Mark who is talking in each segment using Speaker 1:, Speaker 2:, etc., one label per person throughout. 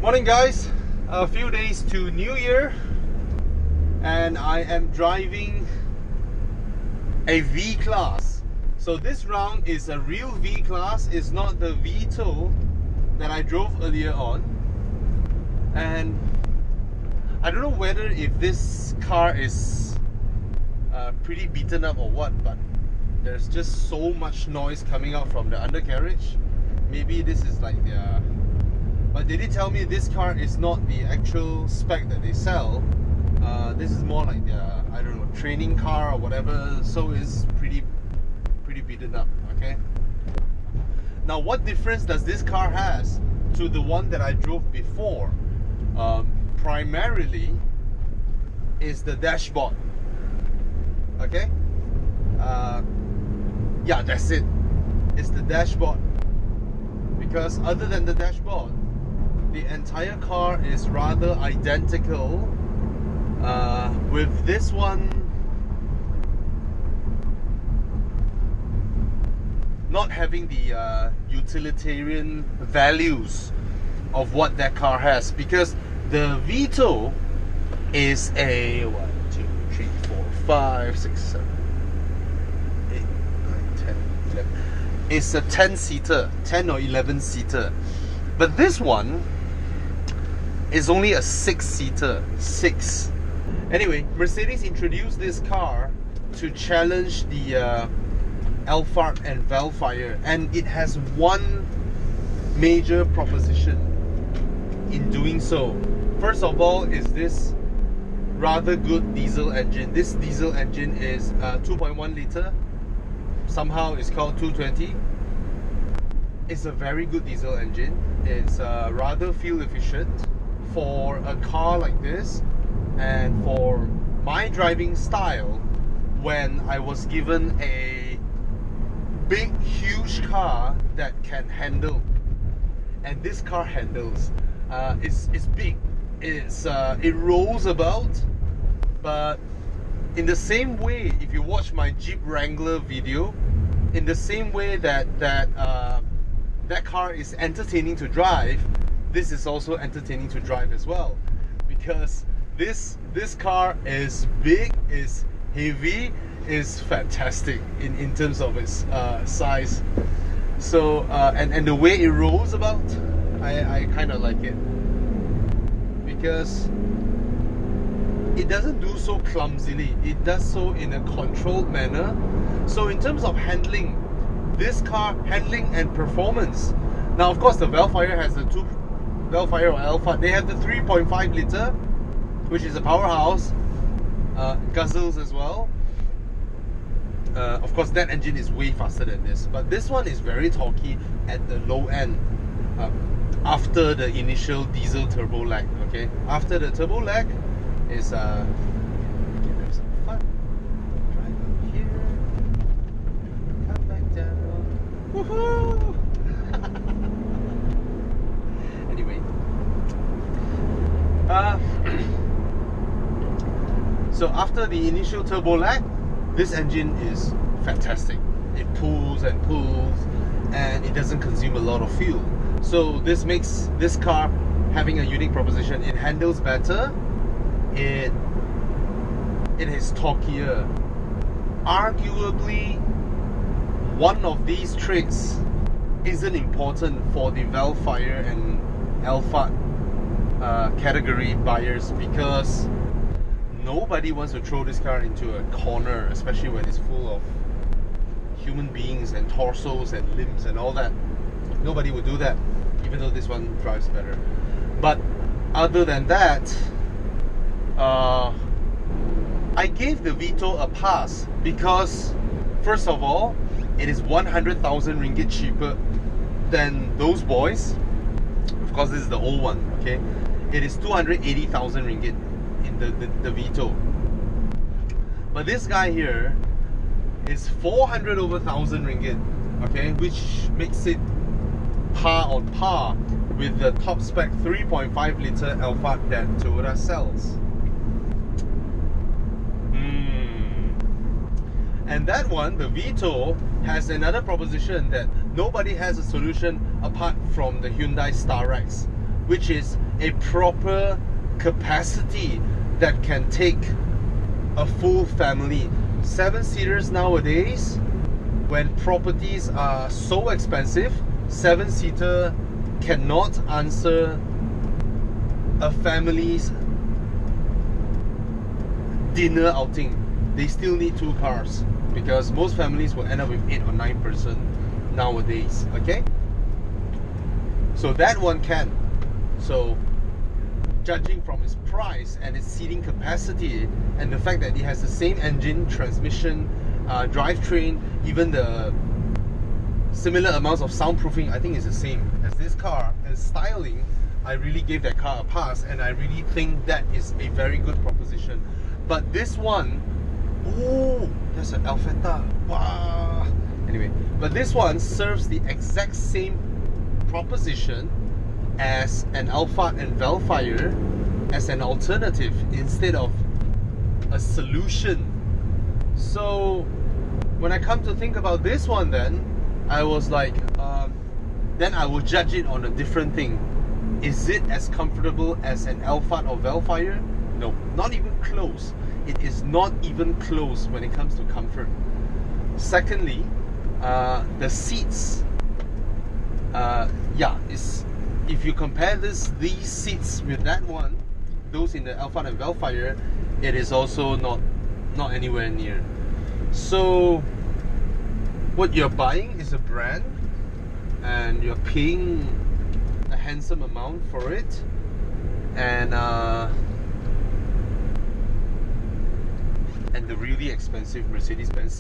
Speaker 1: Morning guys, a few days to New Year and I am driving a V-Class. So this round is a real V-Class, it's not the Vito that I drove earlier on. And I don't know whether if this car is pretty beaten up or what, but there's just so much noise coming out from the undercarriage. Maybe this is like their... But they did tell me this car is not the actual spec that they sell. This is more like their, I don't know, training car or whatever. So it's pretty beaten up, okay? Now what difference does this car has to the one that I drove before? Primarily is the dashboard, okay? Yeah, that's it. It's the dashboard. Because other than the dashboard, the entire car is rather identical, with this one not having the utilitarian values of what that car has, because the Vito is a 1, 2, 3, 4, 5, 6, 7, 8, 9, 10, 11. It's a 10-seater, 10 or 11-seater. But this one is only a 6-seater, 6. Anyway, Mercedes introduced this car to challenge the Alphard and Vellfire, and it has one major proposition in doing so. First of all is this rather good diesel engine. This diesel engine is 2.1 litre. Somehow it's called 220. It's a very good diesel engine. It's rather fuel efficient for a car like this, and for my driving style, when I was given a big huge car that can handle, and this car handles. It's big, it rolls about, but in the same way, if you watch my Jeep Wrangler video, in the same way that that car is entertaining to drive, this is also entertaining to drive as well, because this car is big, is heavy, is fantastic in terms of its size. So and the way it rolls about, I kind of like it, because it doesn't do so clumsily, it does so in a controlled manner. So in terms of handling, this car handling and performance, now of course the Vellfire has the two, Vellfire or Alphard, they have the 3.5 litre, which is a powerhouse, guzzles as well. Of course that engine is way faster than this, but this one is very torquey at the low end, after the initial diesel turbo lag, okay? After the turbo lag is have some fun. Drive up here, come back down. Woohoo! Anyway, so after the initial turbo lag, this engine is fantastic. It pulls and pulls, and it doesn't consume a lot of fuel. So this makes this car having a unique proposition. It handles better. It is torqueier. Arguably, one of these traits isn't important for the Vellfire and Alphard category buyers, because nobody wants to throw this car into a corner, especially when it's full of human beings and torsos and limbs and all that. Nobody would do that, even though this one drives better. But other than that, I gave the Vito a pass because, first of all, it is 100,000 ringgit cheaper than those boys. Of course, this is the old one, okay? It is 280,000 ringgit in the Vito. But this guy here is 400 over 1,000 ringgit, okay? Which makes it par on par with the top spec 3.5 litre Alphard that Toyota sells. And that one, the Vito, has another proposition that nobody has a solution apart from the Hyundai Starex. which is a proper capacity that can take a full family. 7-seaters nowadays, when properties are so expensive, 7-seater cannot answer a family's dinner outing. They still need 2 cars because most families will end up with 8 or 9 person nowadays. Okay, so that one can. So judging from its price and its seating capacity and the fact that it has the same engine, transmission, drivetrain, even the similar amounts of soundproofing, I think is the same as this car. And styling, I really gave that car a pass, and I really think that is a very good proposition. But this one, oh, there's an Alfetta. Wow. Anyway, but this one serves the exact same proposition as an Alphard and Vellfire, as an alternative instead of a solution. So when I come to think about this one, then I was like, then I will judge it on a different thing. Is it as comfortable as an Alphard or Vellfire? No, not even close. It is not even close when it comes to comfort. Secondly, the seats. If you compare these seats with that one, those in the Alphard and Vellfire, it is also not anywhere near. So what you're buying is a brand, and you're paying a handsome amount for it, and the really expensive Mercedes-Benz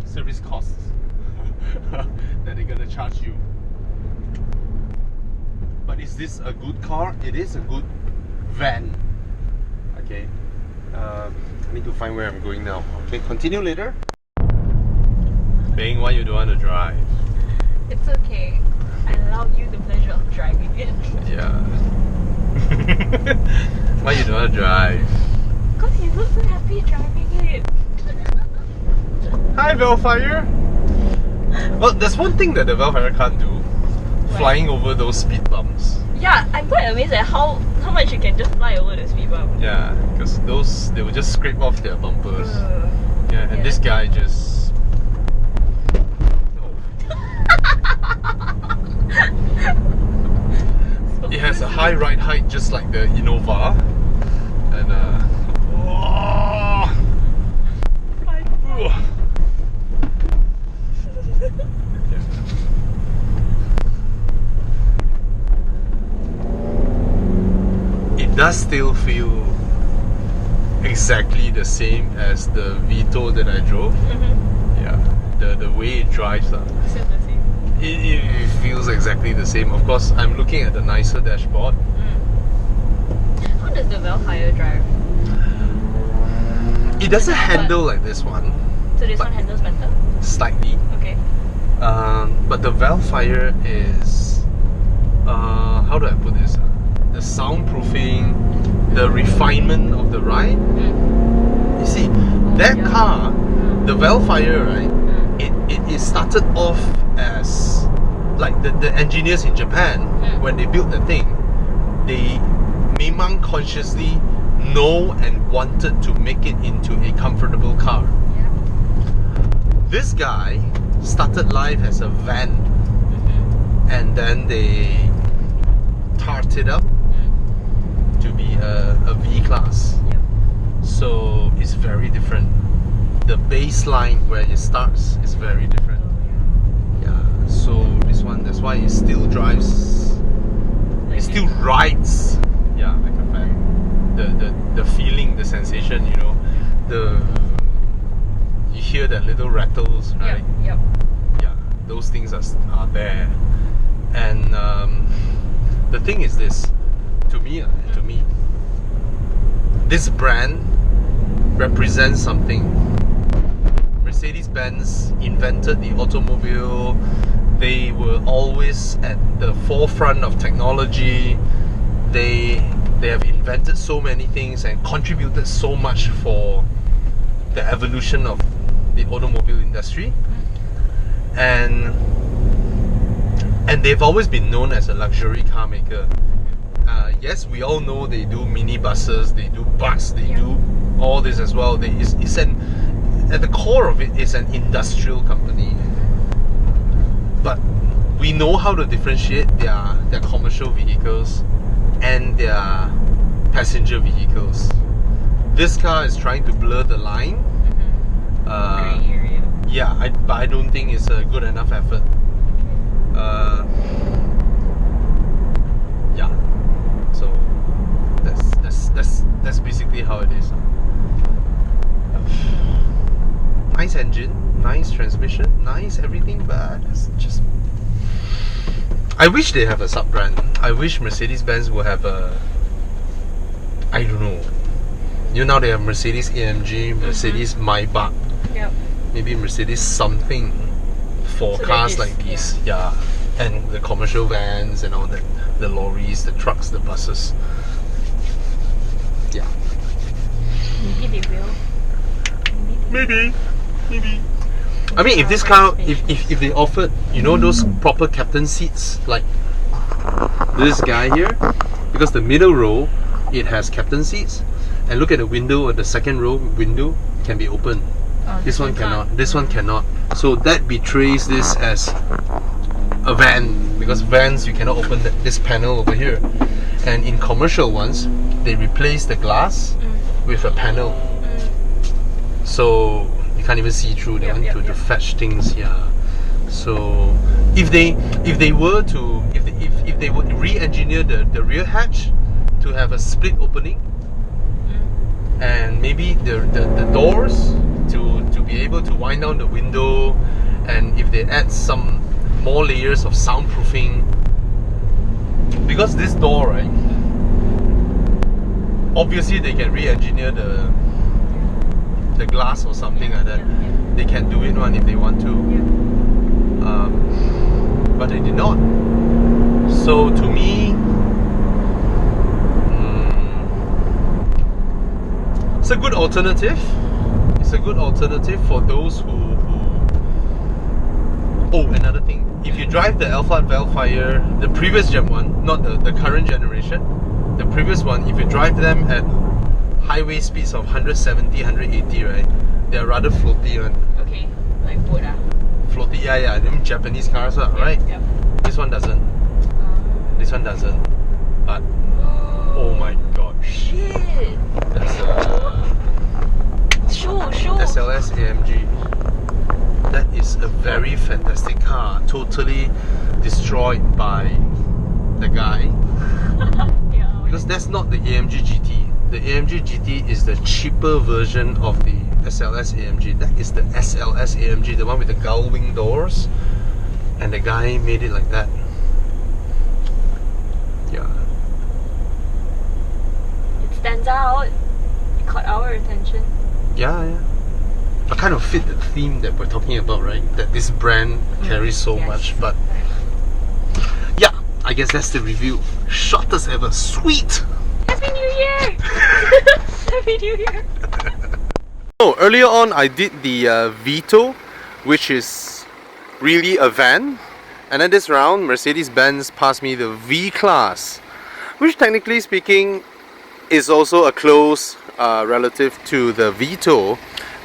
Speaker 1: service costs that they're gonna charge you. But is this a good car? It is a good van. Okay, I need to find where I'm going now. Okay, continue later. Beng, why you don't want to drive?
Speaker 2: It's okay. I allow you the pleasure of driving it.
Speaker 1: Yeah. Why you don't want to drive?
Speaker 2: Because you look so happy driving it.
Speaker 1: Hi, Vellfire. Well, there's one thing that the Vellfire can't do.
Speaker 2: What?
Speaker 1: Flying over those speed bumps.
Speaker 2: Yeah, I'm quite amazed at how much you can just fly over the speed bump.
Speaker 1: Yeah, because they will just scrape off their bumpers. Yeah, and this guy just... It has a high ride height just like the Innova, and it does still feel exactly the same as the Vito that I drove. Yeah, the way it drives. It feels exactly the same. Of course, I'm looking at the nicer dashboard.
Speaker 2: How does the Vellfire drive?
Speaker 1: It doesn't handle like this one.
Speaker 2: So this one handles better?
Speaker 1: Slightly.
Speaker 2: Okay.
Speaker 1: But the Vellfire is... how do I put this? The soundproofing, the refinement of the ride. You see, that car, the Vellfire, right? It started off as like the engineers in Japan, when they built the thing, they memang consciously know and wanted to make it into a comfortable car. This guy started life as a van, and then they tarted it up to be a V-Class. So it's very different. The baseline where it starts is very different. Yeah, so this one, that's why it still drives, it still rides, yeah, like a fan. The feeling, the sensation, you know, you hear that little rattles, right?
Speaker 2: Yep.
Speaker 1: Yeah, those things are there. And the thing is this, to me, this brand represents something. Mercedes-Benz invented the automobile. They were always at the forefront of technology. They have invented so many things and contributed so much for the evolution of the automobile industry. And they've always been known as a luxury car maker. Yes, we all know they do minibuses, they do bus, they do all this as well. At the core of it is an industrial company. But we know how to differentiate their commercial vehicles and their passenger vehicles. This car is trying to blur the line.
Speaker 2: Gray area.
Speaker 1: Yeah, but I don't think it's a good enough effort. Yeah. So that's basically how it is. Nice engine, nice transmission, nice everything, but it's just. I wish they have a sub brand. I wish Mercedes-Benz would have a. I don't know. Now they have Mercedes AMG, Mercedes Maybach.
Speaker 2: Yep.
Speaker 1: Maybe Mercedes something for
Speaker 2: So
Speaker 1: cars
Speaker 2: that is-
Speaker 1: like these. Yeah. And the commercial vans and all that. The lorries, the trucks, the buses. Yeah.
Speaker 2: Maybe they will.
Speaker 1: Maybe. I mean, if this car, if they offered, those proper captain seats, like this guy here, because the middle row, it has captain seats, and look at the window, or the second row window can be open. This one cannot. This one cannot. So that betrays this as a van, because vans you cannot open this panel over here, and in commercial ones they replace the glass with a panel, so you can't even see through. They want to fetch things. Yeah. So if they would re-engineer the rear hatch to have a split opening, and maybe the doors to be able to wind down the window, and if they add some more layers of soundproofing, because this door, right, obviously they can re-engineer the glass or something like that. They can do it one if they want to, but they did not. So to me, it's a good alternative. It's a good alternative for those who. Oh, another thing. If you drive the Alphard Vellfire, the previous gen one, not the current generation, the previous one, if you drive them at highway speeds of 170, 180, right, they're rather floaty one.
Speaker 2: Okay, like wood
Speaker 1: Floaty, yeah, them Japanese cars, right?
Speaker 2: Yep.
Speaker 1: This one doesn't. This one doesn't. But, oh my god.
Speaker 2: Shit.
Speaker 1: That's
Speaker 2: Show.
Speaker 1: SLS AMG. That is a very fantastic car, totally destroyed by the guy.
Speaker 2: Yeah.
Speaker 1: Because that's not the AMG GT. The AMG GT is the cheaper version of the SLS AMG. That is the SLS AMG, the one with the gull wing doors. And the guy made it like that. Yeah.
Speaker 2: It stands out. It caught our attention.
Speaker 1: Yeah. I kind of fit the theme that we're talking about, right? That this brand carries so much, but yeah, I guess that's the review. Shortest ever. Sweet!
Speaker 2: Happy New Year! Happy New Year!
Speaker 1: Oh, earlier on I did the Vito, which is really a van, and then this round Mercedes-Benz passed me the V-Class, which technically speaking is also a close relative to the Vito,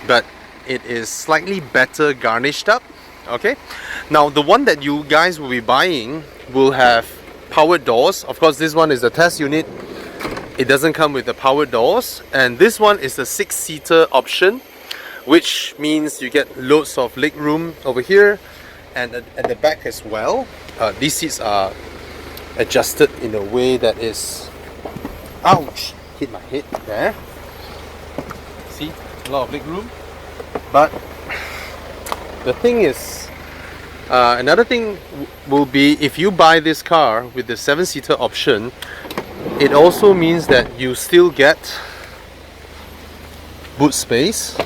Speaker 1: but it is slightly better garnished up. Okay, now the one that you guys will be buying will have powered doors. Of course, this one is the test unit. It doesn't come with the powered doors, and this one is the 6-seater option, which means you get loads of leg room over here and at the back as well. These seats are adjusted in a way that is, ouch, hit my head there. See, a lot of leg room. But the thing is, another thing will be, if you buy this car with the 7-seater option, it also means that you still get boot space,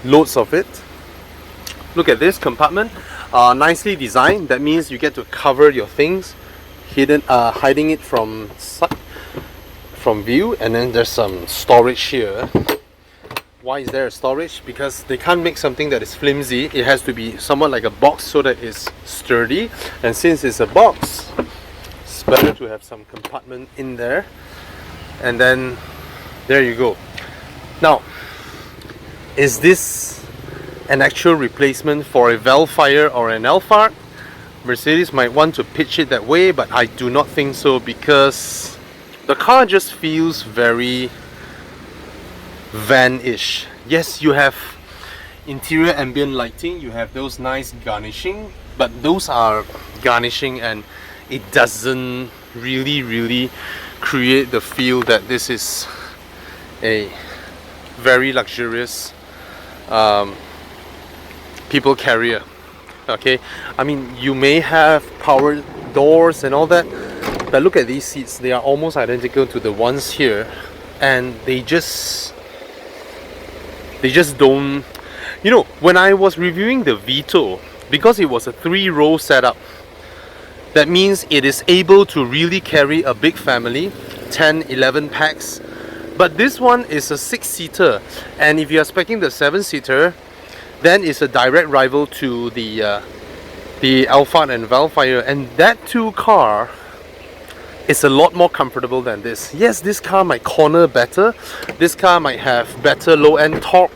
Speaker 1: loads of it. Look at this compartment, nicely designed. That means you get to cover your things, hiding it from view. And then there's some storage here. Why is there a storage? Because they can't make something that is flimsy. It has to be somewhat like a box so that it's sturdy. And since it's a box, better to have some compartment in there, and then there you go. Now, is this an actual replacement for a Vellfire or an Alphard? Mercedes might want to pitch it that way, but I do not think so, because the car just feels very van-ish. Yes, you have interior ambient lighting, you have those nice garnishing, but those are garnishing and it doesn't really create the feel that this is a very luxurious people carrier. Okay, I mean, you may have power doors and all that, but look at these seats. They are almost identical to the ones here, and they just don't, you know, when I was reviewing the Vito, because it was a 3-row setup, that means it is able to really carry a big family, 10-11 packs. But this one is a 6-seater, and if you are expecting the 7-seater, then it's a direct rival to the Alphard and Vellfire, and that two car is a lot more comfortable than this. Yes, this car might corner better, this car might have better low-end torque,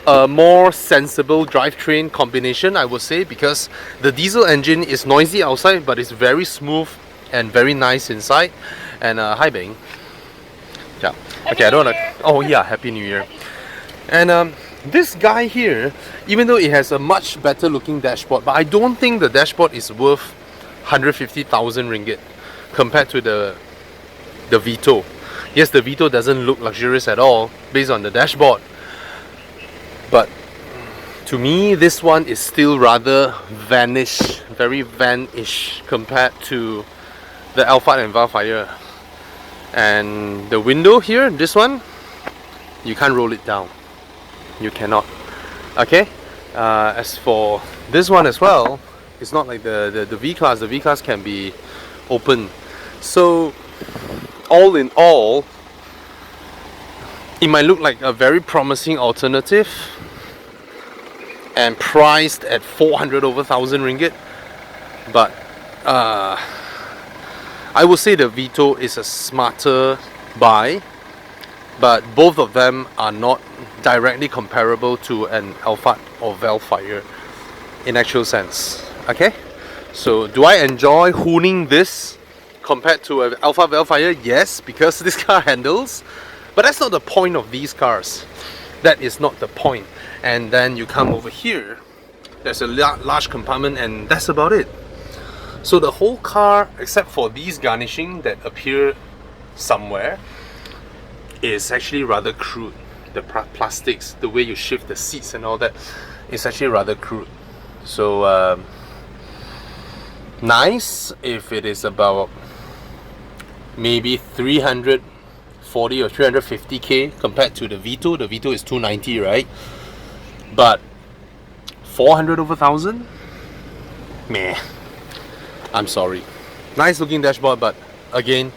Speaker 1: a more sensible drivetrain combination, I would say, because the diesel engine is noisy outside, but it's very smooth and very nice inside. And hi Beng. Yeah. Okay, I don't want to. Oh yeah, Happy New Year. And this guy here, even though it has a much better looking dashboard, but I don't think the dashboard is worth 150,000 ringgit compared to the Vito. Yes, the Vito doesn't look luxurious at all based on the dashboard, but to me this one is still rather vanish, very van-ish compared to the Alphard and Vellfire. And the window here, this one, you can't roll it down. You cannot. Okay. As for this one as well, it's not like the V-Class. The V-Class can be open. So all in all, it might look like a very promising alternative and priced at 400 over 1,000 ringgit, but I would say the Vito is a smarter buy, but both of them are not directly comparable to an Alphard or Vellfire in actual sense. Okay, so do I enjoy hooning this compared to an Alphard Vellfire? Yes, because this car handles, but that's not the point of these cars. That is not the point. And then you come over here, there's a large compartment, and that's about it. So the whole car, except for these garnishing that appear somewhere, is actually rather crude. The plastics, the way you shift the seats and all that, is actually rather crude. So nice if it is about maybe 340 or 350k compared to the Vito. The Vito is 290, right? But 400 over 1,000? Meh. I'm sorry. Nice looking dashboard, but again,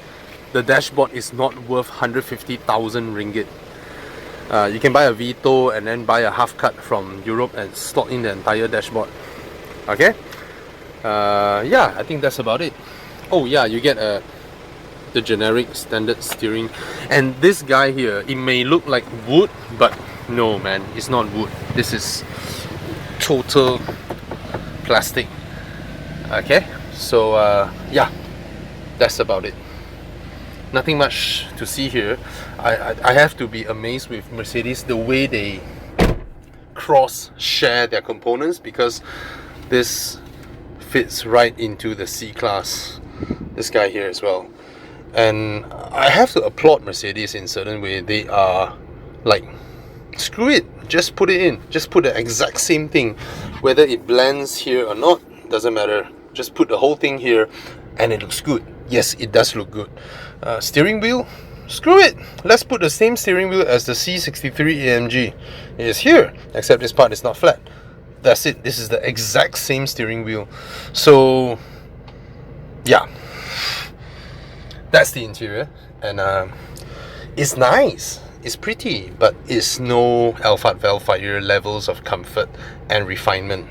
Speaker 1: the dashboard is not worth 150,000 ringgit. You can buy a Vito and then buy a half cut from Europe and slot in the entire dashboard. Okay? Yeah, I think that's about it. Oh yeah, you get the generic standard steering. And this guy here, it may look like wood, but no man, it's not wood. This is total plastic. Okay? So yeah, that's about it. Nothing much to see here. I have to be amazed with Mercedes, the way they cross-share their components, because this fits right into the C-Class. This guy here as well. And I have to applaud Mercedes in certain way. They are like, screw it, just put it in. Just put the exact same thing. Whether it blends here or not, doesn't matter. Just put the whole thing here and it looks good. Yes, it does look good. Steering wheel, screw it. Let's put the same steering wheel as the C63 AMG. It is here, except this part is not flat. That's it. This is the exact same steering wheel. So yeah, that's the interior. And it's nice, it's pretty, but it's no Alphard Vellfire levels of comfort and refinement.